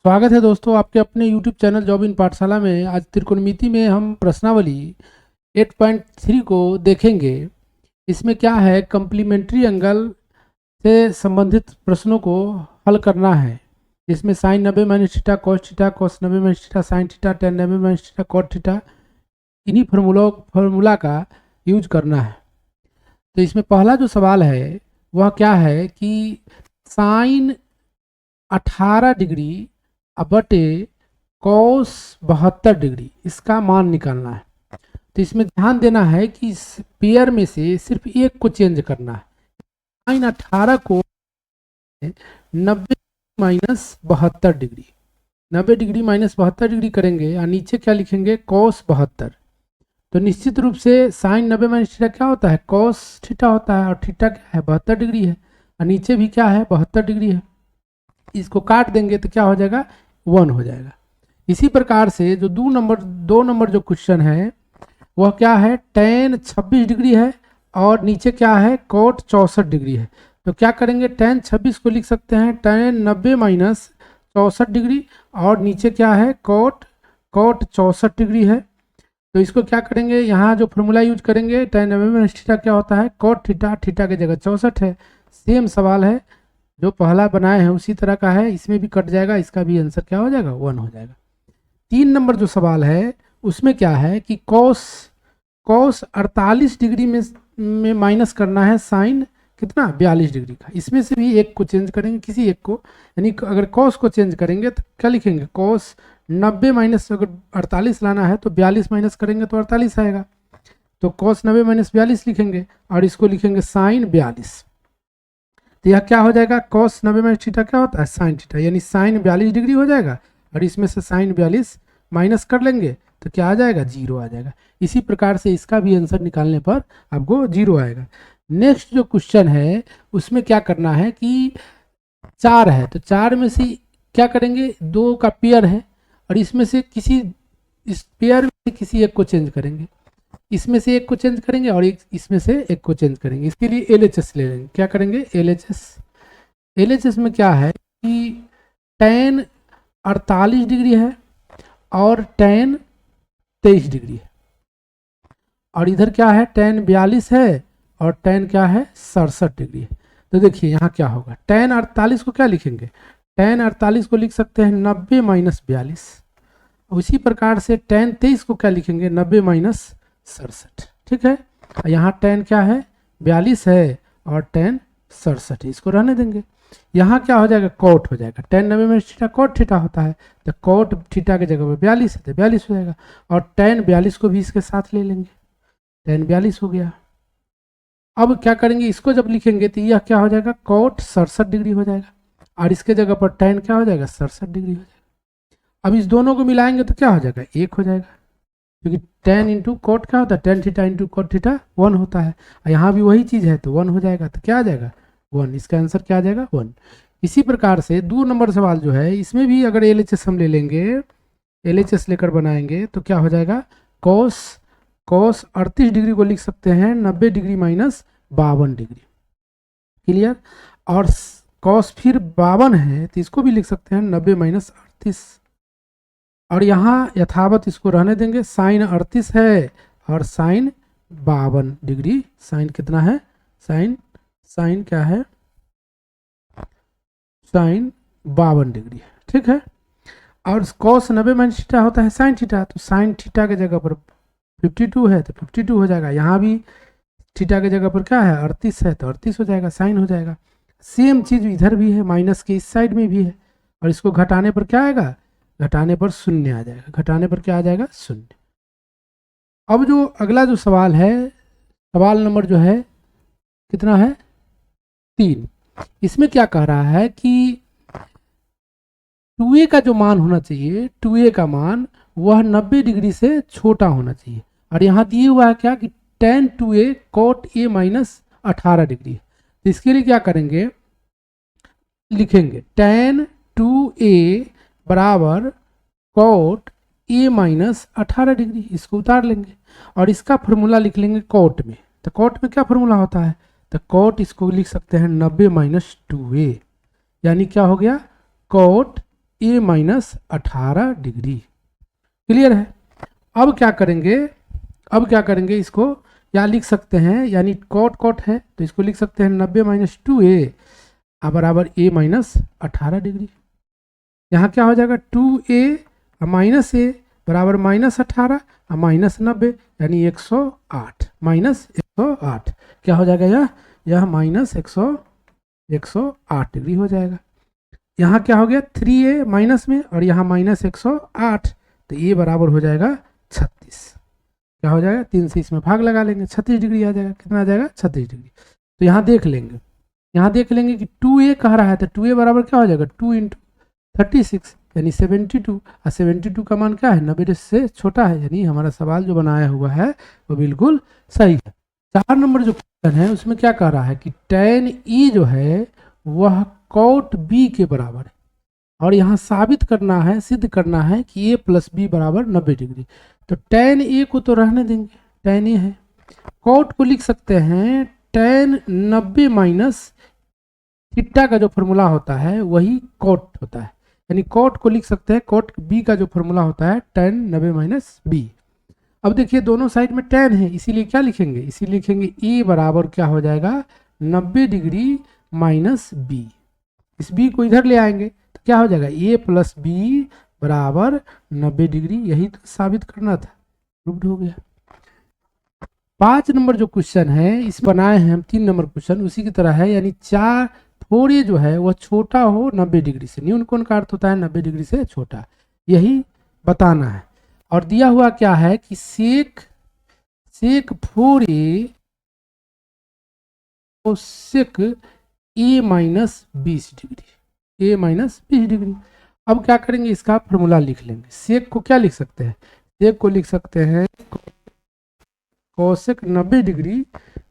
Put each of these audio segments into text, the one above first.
स्वागत है दोस्तों आपके अपने YouTube चैनल जॉब इन पाठशाला में। आज त्रिकोणमिति में हम प्रश्नावली 8.3 को देखेंगे। इसमें क्या है, कम्प्लीमेंट्री एंगल से संबंधित प्रश्नों को हल करना है। इसमें sine 90 minus theta, cos 90 minus theta, sine theta, tan 90 minus theta, cot theta, इन्हीं फॉर्मूला का यूज करना है। तो इसमें पहला जो सवाल है वह क्या है कि साइन 18 डिग्री बटे कॉस 72 डिग्री इसका मान निकालना है। तो इसमें ध्यान देना है कि इस पेयर में से सिर्फ एक को चेंज करना है। साइन 18 को 90 minus 72 degree, 90 degree minus 72 degree करेंगे और नीचे क्या लिखेंगे, कॉस 72। तो निश्चित रूप से साइन 90 माइनस थीटा क्या होता है, कॉस थीटा होता है, और थीटा क्या है, 72 डिग्री है, और नीचे भी क्या है, 72 डिग्री है। इसको काट देंगे तो क्या हो जाएगा, 1 हो जाएगा। इसी प्रकार से जो दो नंबर जो क्वेश्चन है वह क्या है, टेन 26 डिग्री है और नीचे क्या है, कोट 64 डिग्री है। तो क्या करेंगे, टेन 26 को लिख सकते हैं टेन 90 माइनस 64 डिग्री, और नीचे क्या है, कोट 64 डिग्री है। तो इसको क्या करेंगे, यहाँ जो फॉर्मूला यूज करेंगे, टेन 90 माइनस थीटा क्या होता है, कोट थीटा, थीटा की जगह 64 है। सेम सवाल है, जो पहला बनाए हैं उसी तरह का है, इसमें भी कट जाएगा, इसका भी आंसर क्या हो जाएगा, 1 हो जाएगा। 3 नंबर जो सवाल है उसमें क्या है कि कॉस 48 डिग्री में माइनस करना है साइन कितना, 42 डिग्री का। इसमें से भी एक को चेंज करेंगे, किसी एक को, यानी अगर कॉस को चेंज करेंगे तो क्या लिखेंगे, कॉस 90 माइनस, अगर 48 लाना है तो 42 माइनस करेंगे तो 48 आएगा। तो कॉस 90 माइनस 42 लिखेंगे और इसको लिखेंगे साइन 42। तो यह क्या हो जाएगा, कॉस 90 माइनस थीटा क्या होता है, साइन थीटा, यानी साइन 42 डिग्री हो जाएगा, और इसमें से साइन 42 माइनस कर लेंगे तो क्या आ जाएगा, 0 आ जाएगा। इसी प्रकार से इसका भी आंसर निकालने पर आपको 0 आएगा। नेक्स्ट जो क्वेश्चन है उसमें क्या करना है कि 4 है, तो 4 में से क्या करेंगे, 2 का पेयर है, और इसमें से इस पेयर में से किसी एक को चेंज करेंगे, इसमें से एक को चेंज करेंगे और इसमें से एक को चेंज करेंगे। इसके लिए LHS ले लेंगे। क्या करेंगे, LHS में क्या है कि टेन 48 डिग्री है और टेन 23 डिग्री है, और इधर क्या है, टेन 42 है और टेन क्या है, 67 डिग्री है। तो देखिए यहाँ क्या होगा, टेन 48 को क्या लिखेंगे, टेन 48 को लिख सकते हैं 90 माइनस 42। उसी प्रकार से टेन 23 को क्या लिखेंगे, 90 माइनस 67। ठीक है, यहाँ टेन क्या है, 42 है और टेन 67 है, इसको रहने देंगे। यहाँ क्या हो जाएगा, कोट हो जाएगा, ten 90 minus theta cot theta होता है, तो कोट थीटा की जगह पर 42 है तो 42 हो जाएगा, और टेन 42 को भी इसके साथ ले लेंगे, टेन 42 हो गया। अब क्या करेंगे, इसको जब लिखेंगे तो यह क्या हो जाएगा, कोट 67 डिग्री हो जाएगा, और इसके जगह पर टेन क्या हो जाएगा, 67 डिग्री हो जाएगा। अब इस दोनों को मिलाएंगे तो क्या हो जाएगा, 1 हो जाएगा, क्योंकि टेन इंटू कोट क्या होता है, tan theta into cot theta 1 होता है, यहाँ भी वही चीज़ है तो 1 हो जाएगा। तो क्या आ जाएगा, 1। इसका आंसर क्या आ जाएगा, 1। इसी प्रकार से 2 नंबर सवाल जो है इसमें भी अगर LHS हम ले लेंगे, LHS लेकर बनाएंगे तो क्या हो जाएगा, कॉस 38 डिग्री को लिख सकते हैं 90 डिग्री माइनस 52 डिग्री, क्लियर। और कॉस फिर 52 है तो इसको भी लिख सकते हैं 90 माइनस 38, और यहाँ यथावत इसको रहने देंगे, साइन 38 है और साइन 52 डिग्री, साइन कितना है, साइन क्या है, साइन 52 डिग्री है। ठीक है, और कॉस 90 माइनस थीटा होता है साइन थीटा, तो साइन थीटा की जगह पर 52 है तो 52 हो जाएगा। यहाँ भी थीटा की जगह पर क्या है, 38 है तो 38 हो जाएगा, साइन हो जाएगा। सेम चीज़ इधर भी है, माइनस के इस साइड में भी है, और इसको घटाने पर क्या आएगा, घटाने पर 0 आ जाएगा, घटाने पर क्या आ जाएगा, 0। अब जो अगला जो सवाल है, सवाल नंबर जो है कितना है, 3। इसमें क्या कह रहा है कि 2a का जो मान होना चाहिए, 2a का मान वह 90 डिग्री से छोटा होना चाहिए, और यहाँ दिए हुआ है क्या कि tan 2a cot a minus 18 degree है। तो इसके लिए क्या करेंगे, लिखेंगे टेन 2a बराबर कोट a माइनस 18 डिग्री, इसको उतार लेंगे और इसका फॉर्मूला लिख लेंगे कोट में। तो कोट में क्या फॉर्मूला होता है, तो कोट इसको लिख सकते हैं 90 माइनस 2a, यानी क्या हो गया, cot A minus 18 degree. Clear है। अब क्या करेंगे इसको या लिख सकते हैं, यानी कॉट कॉट है तो इसको लिख सकते हैं 90 माइनस 2a बराबर a माइनस 18 डिग्री। यहाँ क्या हो जाएगा 2a माइनस a बराबर माइनस 18 माइनस 90 यानी 108 माइनस 108 क्या हो जाएगा, यह माइनस 108 डिग्री हो जाएगा। यहाँ क्या हो गया 3a माइनस में और यहाँ माइनस 108 तो ये बराबर हो जाएगा 36। क्या हो जाएगा 3 से इसमें भाग लगा लेंगे 36 डिग्री आ जाएगा। कितना आ जाएगा 36 डिग्री। तो यहाँ देख लेंगे कि 2a कह रहा है तो 2a बराबर क्या हो जाएगा 2 इंटू 36 यानी 72 और 72 का मान क्या है 90 से छोटा है, यानी हमारा सवाल जो बनाया हुआ है वो बिल्कुल सही है। 4 नंबर जो क्वेश्चन है उसमें क्या कह रहा है कि tan e जो है वह cot b के बराबर है और यहाँ साबित करना है, सिद्ध करना है कि a प्लस बी बराबर 90 डिग्री। तो tan a को तो रहने देंगे, tan a है। cot को लिख सकते हैं tan 90 माइनस थीटा का जो फॉर्मूला होता है वही cot होता है, यानी cot को लिख सकते हैं cot b का जो फॉर्मूला होता है tan 90 माइनस बी। अब देखिए दोनों साइड में tan है, इसीलिए क्या लिखेंगे, इसीलिए लिखेंगे a बराबर क्या हो जाएगा 90 डिग्री माइनस बी। इस b को इधर ले आएंगे तो क्या हो जाएगा a प्लस बी बराबर 90 डिग्री। यही तो साबित करना था, प्रूव्ड हो गया। 5 नंबर जो क्वेश्चन है इस बनाए हैं हम 3 नंबर क्वेश्चन उसी की तरह है, यानी 4 जो है वह छोटा हो 90 डिग्री से। न्यून कोण का अर्थ होता है 90 डिग्री से छोटा, यही बताना है। और दिया हुआ क्या है कि sec 4a sec a minus 20 degree, a minus 20 degree. अब क्या करेंगे इसका फॉर्मूला लिख लेंगे। सेक को क्या लिख सकते हैं, सेक को लिख सकते हैं cosec 90 degree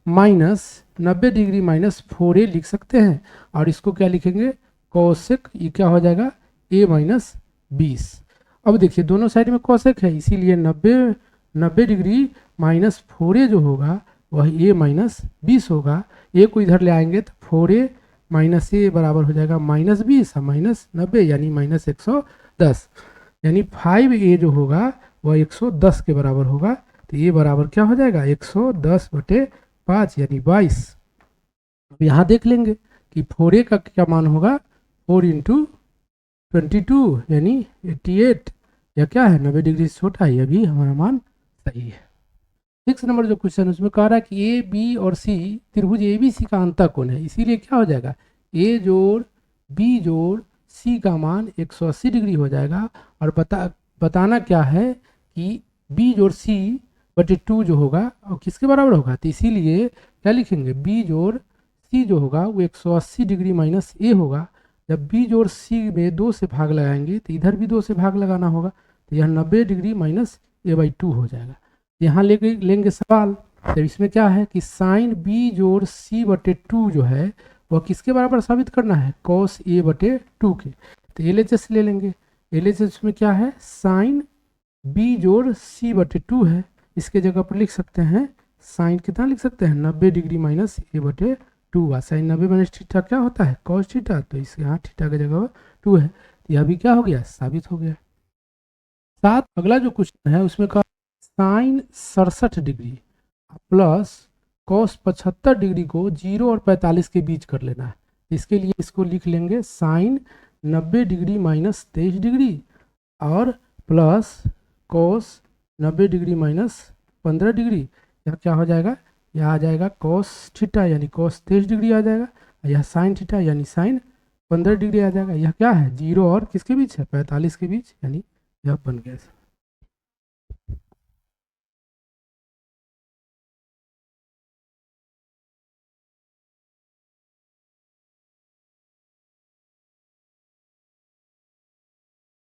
minus 90 degree minus 4a लिख सकते हैं और इसको क्या लिखेंगे कोसेक, ये क्या हो जाएगा a माइनस 20। अब देखिए दोनों साइड में कोसेक है इसीलिए 90 डिग्री माइनस 4a जो होगा वह a माइनस 20 होगा। a को इधर ले आएंगे तो 4a माइनस a बराबर हो जाएगा माइनस 20 माइनस 90 यानी माइनस 110, यानी 5a जो होगा वह 110 के बराबर होगा। तो ये बराबर क्या हो जाएगा 110/5 यानी 22। अब यहाँ देख लेंगे कि 4a का क्या मान होगा 4 इंटू 22 यानी 88, या क्या है 90 डिग्री से छोटा है, यह भी हमारा मान सही है। 6 नंबर जो क्वेश्चन उसमें कह रहा है कि ए बी और सी त्रिभुज ए बी सी का अंतःकोण है, इसीलिए क्या हो जाएगा a जोड़ b जोड़ c का मान 180 डिग्री हो जाएगा। और बताना क्या है कि b जोड़ c बटे 2 जो होगा और किसके बराबर होगा, तो इसीलिए क्या लिखेंगे b जोड़ c जो होगा वो 180 डिग्री माइनस a होगा। जब b जोड़ c में 2 से भाग लगाएंगे तो इधर भी 2 से भाग लगाना होगा, तो यह 90 डिग्री माइनस a/2 हो जाएगा। यहाँ लेंगे सवाल, तो इसमें क्या है कि साइन b जोड़ c बटे 2 जो है वह किसके बराबर साबित करना है cos a/2 के। तो LHS ले लेंगे, LHS में क्या है साइन b जोड़ c बटे 2 है, इसके जगह पर लिख सकते हैं साइन कितना लिख सकते हैं 90 degree minus a/2। Sine 90 minus theta क्या होता है cos थीटा, तो इस यहाँ थीटा की जगह 2 है, तो यह भी क्या हो गया साबित हो गया। 7 अगला जो क्वेश्चन है उसमें कहा sine 67 degree plus cos 75 degree को 0 और 45 के बीच कर लेना है। इसके लिए इसको लिख लेंगे साइन 90 डिग्री माइनस 23 डिग्री और plus cos 90 degree minus 15 degree. यह क्या हो जाएगा, यह आ जाएगा cos थीटा यानी cos 23 डिग्री आ जाएगा, यह साइन थीटा यानी साइन 15 डिग्री आ जाएगा। यह क्या है 0 और किसके बीच है 45 के बीच, यानी यह बन गया।